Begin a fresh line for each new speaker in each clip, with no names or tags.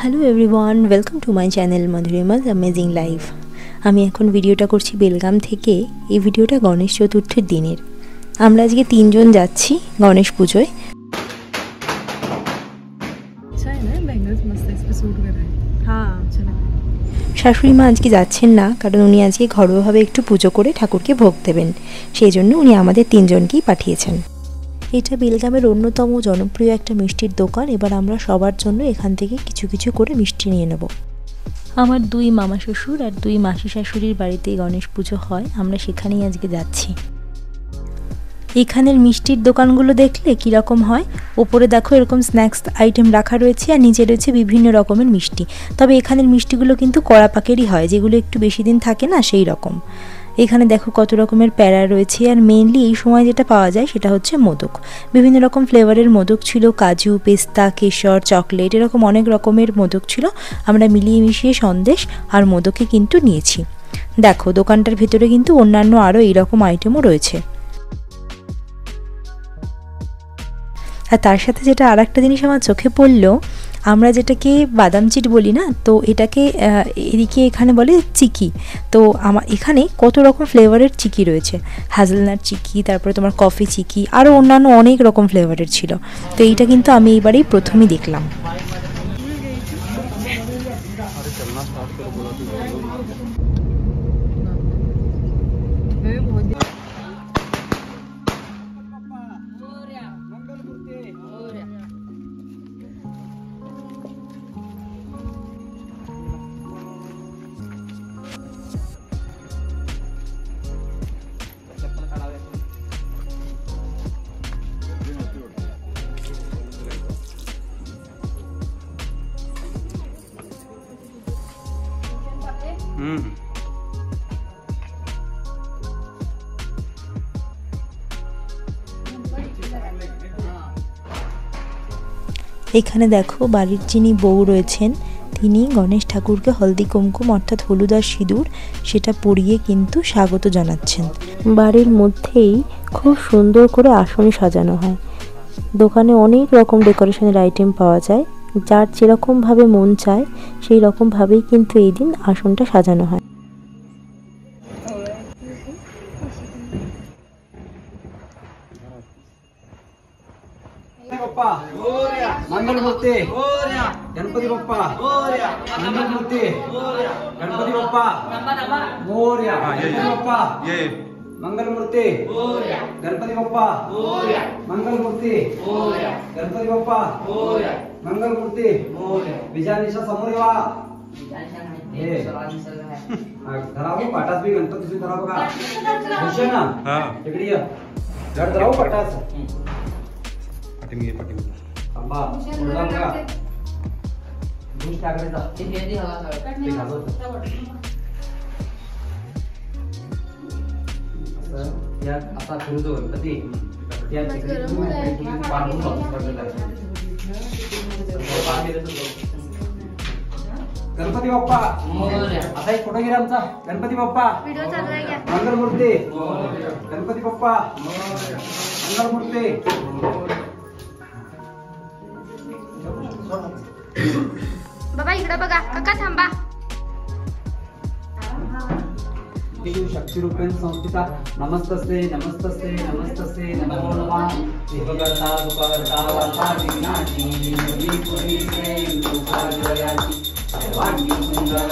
Hello everyone, welcome to my channel Madhurima's amazing life. আমি এখন ভিডিওটা করছি বেলগাম থেকে। এই ভিডিওটা গণেশ চতুর্থীর দিনের। আমরা আজকে 3 জন যাচ্ছি গণেশ পুজোয়। শাশুড়ি মা আজকে যাচ্ছেন না, কারণ উনি আজকে ঘরোয়াভাবে একটু পুজো করে ঠাকুরকে ভোগ দেবেন, সেই জন্য উনি আমাদের 3 জনকেই পাঠিয়েছেন। এটা বেলগামের অন্যতম জনপ্রিয় একটা মিষ্টির দোকান। এবার আমরা সবার জন্য এখান থেকে কিছু কিছু করে মিষ্টি নিয়ে নেব। আমার 2 মামা শ্বশুর আর 2 মাসি শাশুড়ির বাড়িতে গণেশ পুজো হয়, আমরা সেখানেই আজকে যাচ্ছি। এখানের মিষ্টির দোকানগুলো দেখলে কীরকম হয়, ওপরে দেখো এরকম স্ন্যাক্স আইটেম রাখা রয়েছে আর নিচে রয়েছে বিভিন্ন রকমের মিষ্টি। তবে এখানের মিষ্টিগুলো কিন্তু কড়া পাকেরই হয়, যেগুলো একটু বেশি দিন থাকে না সেই রকম। এখানে দেখো কত রকমের প্যারা রয়েছে, আর মেইনলি এই সময় যেটা পাওয়া যায় সেটা হচ্ছে মোদক। বিভিন্ন রকম ফ্লেভারের মোদক ছিল, কাজু, পেস্তা, কেশর, চকলেট, এরকম অনেক রকমের মোদক ছিল। আমরা মিলিয়ে মিশিয়ে সন্দেশ আর মোদকে কিন্তু নিয়েছি। দেখো দোকানটার ভেতরে কিন্তু অন্যান্য আরও এইরকম আইটেমও রয়েছে। আর তার সাথে যেটা আর একটা জিনিস আমার চোখে পড়লো, আমরা যেটাকে বাদাম চিট বলি না, তো এটাকে এদিকে এখানে বলে চিকি। তো এখানে কত রকম ফ্লেভারের চিকি রয়েছে, হ্যাজেলনাট চিকি, তারপরে তোমার কফি চিকি, আরও অন্যান্য অনেক রকম ফ্লেভারের ছিল। তো এইটা কিন্তু আমি এইবারেই প্রথমেই দেখলাম। এখানে দেখো বাড়ির যিনি বউ রয়েছেন, তিনি গণেশ ঠাকুরকে হলদি কুমকুম অর্থাৎ হলুদ আর সিঁদুর সেটা পরিয়ে কিন্তু স্বাগত জানাচ্ছেন। বাড়ির মধ্যেই খুব সুন্দর করে আসন সাজানো হয়। দোকানে অনেক রকম ডেকোরেশনের আইটেম পাওয়া যায়, যার যেরকমভাবে মন চায় সেই রকমভাবেই কিন্তু এই দিন আসনটা সাজানো হয়।
मंगल मूर्ति गणपति बप्पा मंगल मूर्ति गणपति बप्पा मोरया गणपति बप्पा मंगल मूर्ति गणपति बप्पा मंगल मूर्ति गणपति बप्पा मंगल मूर्ति विजयानिशा समोर येवा धरावं पाटास भी गणपती से धरावं का खुश ना इकडे या जड धरावं पाटास पाटिंग अब्बा बोलला बघा दूध टाकायचा ते हेदी हवा ते घालतो या आता सुरू गणपती या पाडून गणपती बाप्पा आता एक फोटो घ्या आमचा गणपती बाप्पा व्हिडिओ चालू आहे का मंगल मूर्ती गणपती बाप्पा मंगल मूर्ती
बाबा इकडे बघा काका थांबा।
शक्ती रूपेण संस्थिता नमस्तस्ते नमस्तस्ते नमस्तस्ते नमो नमः देवकर्ता दुःखहर्ता वार्ता विनाशी निर्विपुरी दुःखाजयाची सर्वांगी सुंदर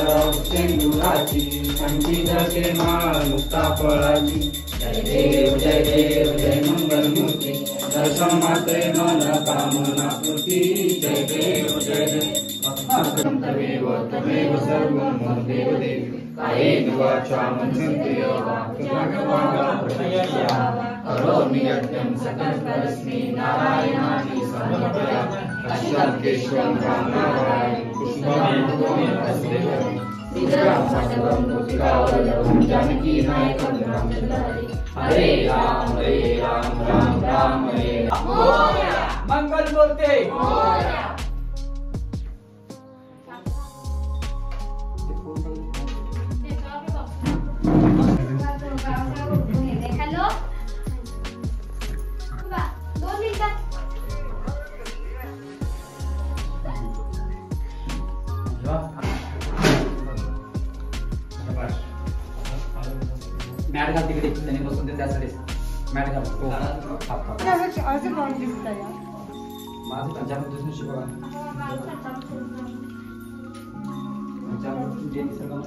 सेंदुराची संचितके माळ मुक्ता फळाची जय देव जय मंगल मूर्ती दर्शन मात्रे मन कामना पूर्ती जय देव तमेव तमेव सर्वं मद्देव देवी कायेन वाचा मनसेन्द्रिया करोमि यज्ञं सकलकस्मै नारायणानि समर्पयामि अश्वं केशवं रामनारायणं पुष्पाणि तस्मै श्रीराम सर्वं भूतिकावलं जानकी नायकं रामचन्द्राय हरे राम राम राम हरे मोरया मंगल मूर्ति मोरया
हेलो 2 मिनिटात
मॅट घाल तिकडे त्यांनी बसून ते त्या साईडला मॅट घाल हो थाप
असं कोण दिसतंय
माझं पंजाब दुसरी शिकवा पंजाब जे सगळं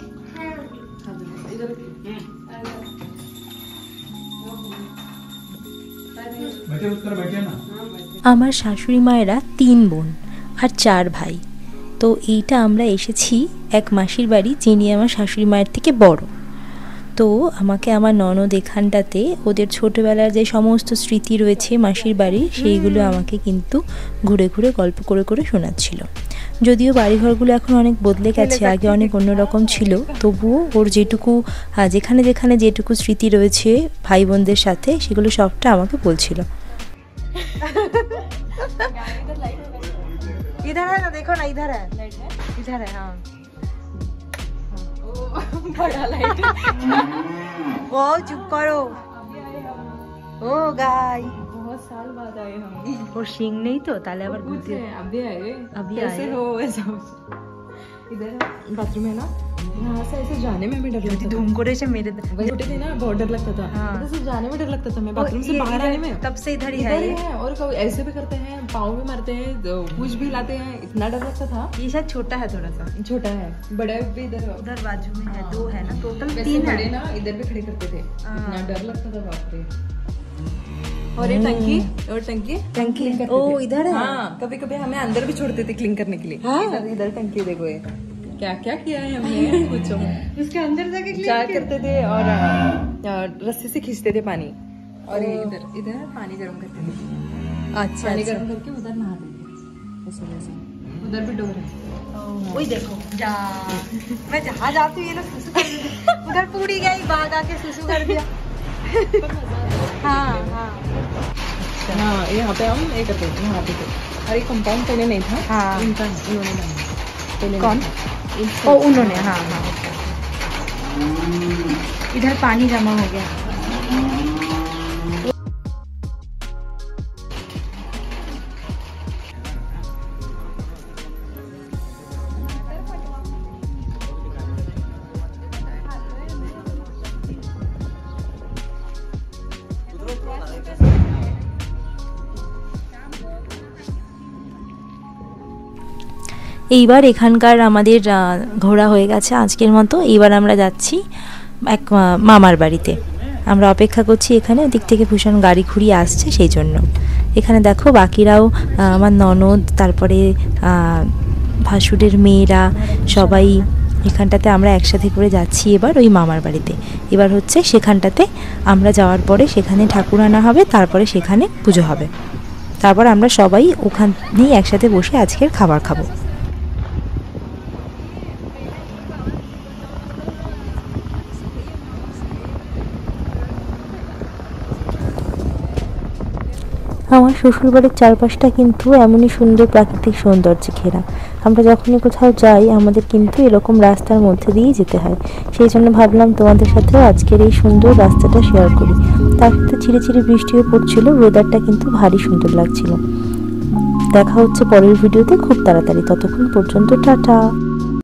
इधर बैठे उत्तर बैठे ना
আমার শাশুড়ি মায়েরা 3 বোন আর 4 ভাই। তো এইটা আমরা এসেছি এক মাসির বাড়ি, যিনি আমার শাশুড়ি মায়ের থেকে বড়। তো আমাকে আমার ননদ এখানটাতে ওদের ছোটোবেলার যে সমস্ত স্মৃতি রয়েছে মাসির বাড়ির, সেইগুলো আমাকে কিন্তু ঘুরে ঘুরে গল্প করে করে শোনাচ্ছিল। যদিও বাড়িঘরগুলো এখন অনেক বদলে গেছে, আগে অনেক অন্যরকম ছিল, তবুও ওর যেটুকু যেখানে যেখানে যেটুকু স্মৃতি রয়েছে ভাই বোনদের সাথে, সেগুলো সবটা আমাকে বলছিল।
इधर है ना, देखो ना, इधर है, इधर है। हाँ बड़ा लाइट ओ चुप करो ओ गाय
बहुत साल बाद आए हम।
और सींग नहीं तो ताले आবার घुरते
अभी आए
अभी
कैसे
आए
हो ऐसा इधर बाथरूम है ना, यहाँ से ऐसे जाने में भी डर लगता था।
धूम करे से मेरे
वही छोटे थे ना, बहुत डर लगता था।
हाँ।
इधर से जाने में डर लगता था, मैं बाथरूम से बाहर आने में।
तब से इधर ही
इधर ही
है
है और कभी ऐसे भी करते हैं, पाँव भी मारते हैं, पूछ भी लाते हैं, इतना डर लगता था।
ये शायद छोटा है थोड़ा सा,
छोटा है, बड़ा भी इधर
उधर बाजू में है, 2 है ना, टोटल
वैसे
3
बड़े
है।
ना इधर भी खड़े करते थे,
हाँ।
इतना डर लगता था बाप रे। और ये टंकी, और टंकी
टंकी
करते
ओ
थे।
इधर है।
हाँ, कभी कभी हमें अंदर भी छोड़ते थे क्लीन करने के लिए। इधर इधर टंकी देखो, ये क्या क्या किया है हमने पूछो।
उसके अंदर जाके
क्या करते थे, और रस्सी से खींचते थे पानी, और ये इधर इधर पानी गर्म करते थे।
अच्छा
पानी
अच्छा।
गर्म करके उधर नहाते थे ऐसे वैसे। उधर भी डोर है।
वही देखो जा मैं जहाँ जाती हूँ ये लोग सुसु कर देते। उधर पूरी गई, बाघ आके सुसु कर दिया। हाँ हाँ
हाँ, यहाँ पे हम ये करते थे, नहाते थे। और ये कंपाउंड पहले नहीं था।
हाँ।
इनका इन्होंने बनाया पहले।
कौन?
नहीं था।
ओ उन्होंने, हाँ हाँ। इधर पानी जमा हो गया।
এইবার এখানকার আমাদের ঘোরা হয়ে গেছে আজকের মতো। এইবার আমরা যাচ্ছি এক মামার বাড়িতে। আমরা অপেক্ষা করছি এখানে, ওদিক থেকে ভূষণ গাড়ি ঘুরিয়ে আসছে, সেই জন্য। এখানে দেখো বাকিরাও, আমার ননদ, তারপরে ভাসুরের মেয়েরা সবাই এখানটাতে আমরা একসাথে করে যাচ্ছি এবার ওই মামার বাড়িতে। এবার হচ্ছে সেখানটাতে আমরা যাওয়ার পরে সেখানে ঠাকুর আনা হবে, তারপরে সেখানে পুজো হবে, তারপর আমরা সবাই ওখানেই একসাথে বসে আজকের খাবার খাবো। আমার শ্বশুরবাড়ির চারপাশটা কিন্তু এমনই সুন্দর প্রাকৃতিক সৌন্দর্যে ঘেরা। আমরা যখনই কোথাও যাই আমাদের কিন্তু এরকম রাস্তার মধ্যে দিয়েই যেতে হয়, সেই জন্য ভাবলাম তোমাদের সাথেও আজকের এই সুন্দর রাস্তাটা শেয়ার করি। তার সাথে ছিঁড়ে ছিঁড়ে বৃষ্টিও পড়ছিল, ওয়েদারটা কিন্তু ভারী সুন্দর লাগছিল। দেখা হচ্ছে পরের ভিডিওতে খুব তাড়াতাড়ি, ততক্ষণ পর্যন্ত টাটা।